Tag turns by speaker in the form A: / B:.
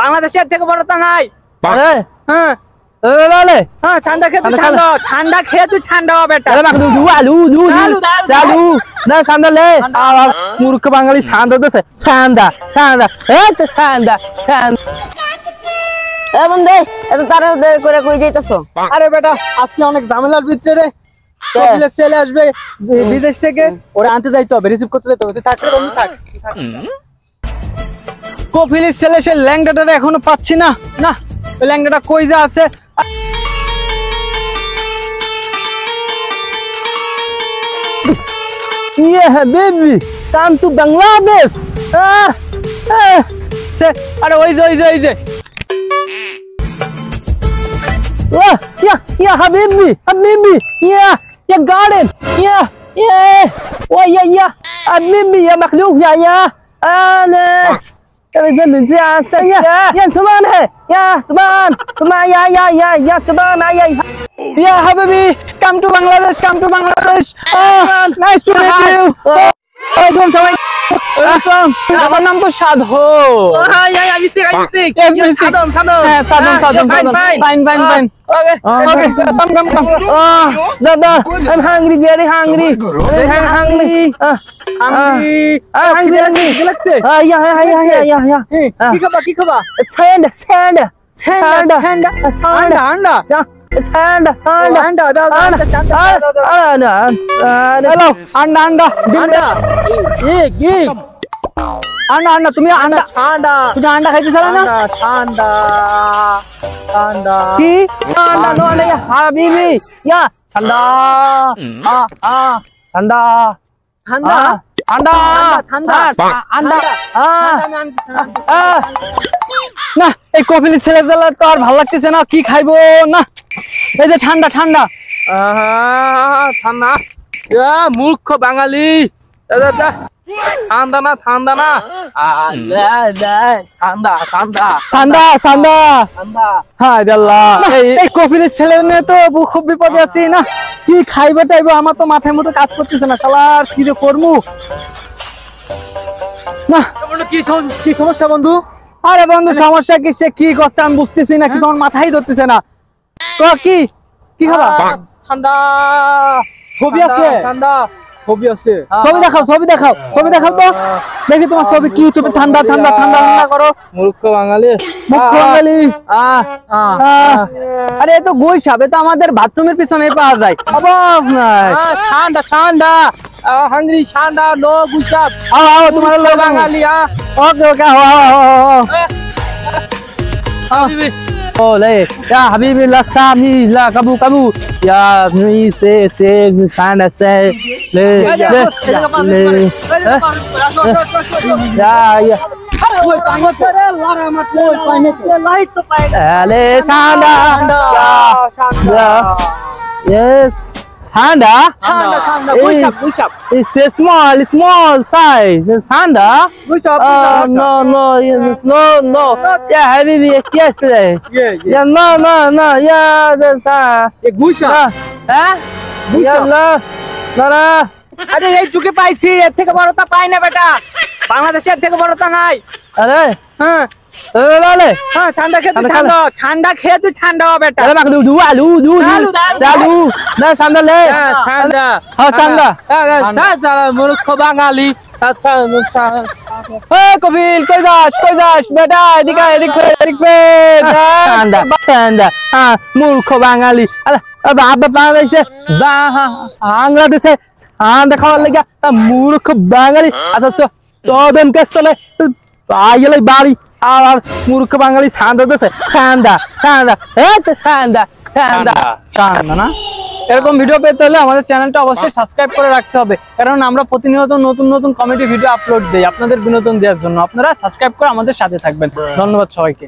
A: বাংলাদেশের থেকে বড় তা নাই। ঠান্ডা খেয়ে তুই ঠান্ডা হবে
B: মূর্খ বাঙালি ঠান্ডা দিছে ঠান্ডা ঠান্ডা ঠান্ডা
C: বন্ধু এত তাড়াতাড়ি করে কই যাইতাছো?
A: আরে বেটা আজকে অনেক ঝামেলার ভিতরে ছেলে আসবে বিদেশ থেকে, ওরা আনতে যাইতে হবে, রিসিভ করতে যাইতে হবে। তুই থাক বন্ধু থাক। কপিলের ছেলে সে ল্যাংটাটা এখনো পাচ্ছি না। না ওই ল্যাংটাটা কই যা আছে।
B: ये है बेबी काम टू बांग्लादेश।
A: अरे ওই যে
B: या हबीबी या गार्डन या हबीबी या मखलूक या अरे या सुभान है या सुभान या सुभान
A: या हबीबी come to Bangladesh nice to meet you. एकदम सबाই আমার নাম তো সাধন।
B: Dada, I'm hungry, very hungry.
A: কি খাবা?
B: Sand.
A: আন্ডা তুমি আন্ডা খাইতেছ না?
B: কি ঠান্ডা নো আন্ডা ইয়া হাবিবি ইয়া ঠান্ডা
A: না এই কপিলের ছেলে তো আর ভালো লাগতেছে না। কি খাইবো না? এই যে ঠান্ডা মূর্খ বাঙালি। ঠান্ডা না এই কপিলের ছেলে নিয়ে তো খুব বিপদে আছি না। কি খাইবে টাইবো আমার তো মাথায় মতো কাজ করতেছে না। শালার কি যে করবো না। কি সমস্যা বন্ধু? আরে বন্ধু সমস্যা কি সে কি করছে আমি বুঝতেছি না, কিছু আমার মাথায় ধরতেছে না। তো কি খাবা? ঠান্ডা ছবি আছে ছবি দেখাও তো দেখি তোমার ছবি কি। তুমি ঠান্ডা করো। মূর্খ বাঙালি। আরে এ তো গৈসাব, এ তো আমাদের বাথরুমের পিছনে পাওয়া যায়। ঠান্ডা হাঙ্গরি ঠান্ডা নো গুইসাব। তোমার লোক বাঙালি। ওকে
B: Oleh ya habibi laksami la kabu ya ni se sana se le ya ale sana yes Sanda? It's a small size. Sanda? No. Yeah, habibi, yes. Yeah, no. Yeah, that's
A: Gusha.
B: না
A: আরে এই চুকে পাইছি, এর থেকে বড়টা পাই না বেটা। বাংলাদেশের থেকে বড়টা নাই।
B: আরে
A: ঠান্ডা খেয়ে তুই ঠান্ডা হবে বেটা। মূর্খ বাঙালি। কপিল কই যাস বেটা?
B: মূর্খ বাঙালি বাংলাদেশে ঠান্ডা খাওয়ার লেগে মূর্খ বাঙালি। আচ্ছা তোদের কাছ চলে গেলে বাড়ি আর মূর্খ বাঙালি ঠান্ডা দিছে ঠান্ডা
A: না। এরকম ভিডিও পেতে হলে আমাদের চ্যানেলটা অবশ্যই সাবস্ক্রাইব করে রাখতে হবে, কারণ আমরা প্রতিনিয়ত নতুন কমেডি ভিডিও আপলোড দিই আপনাদের বিনোদন দেওয়ার জন্য। আপনারা সাবস্ক্রাইব করে আমাদের সাথে থাকবেন। ধন্যবাদ সবাইকে।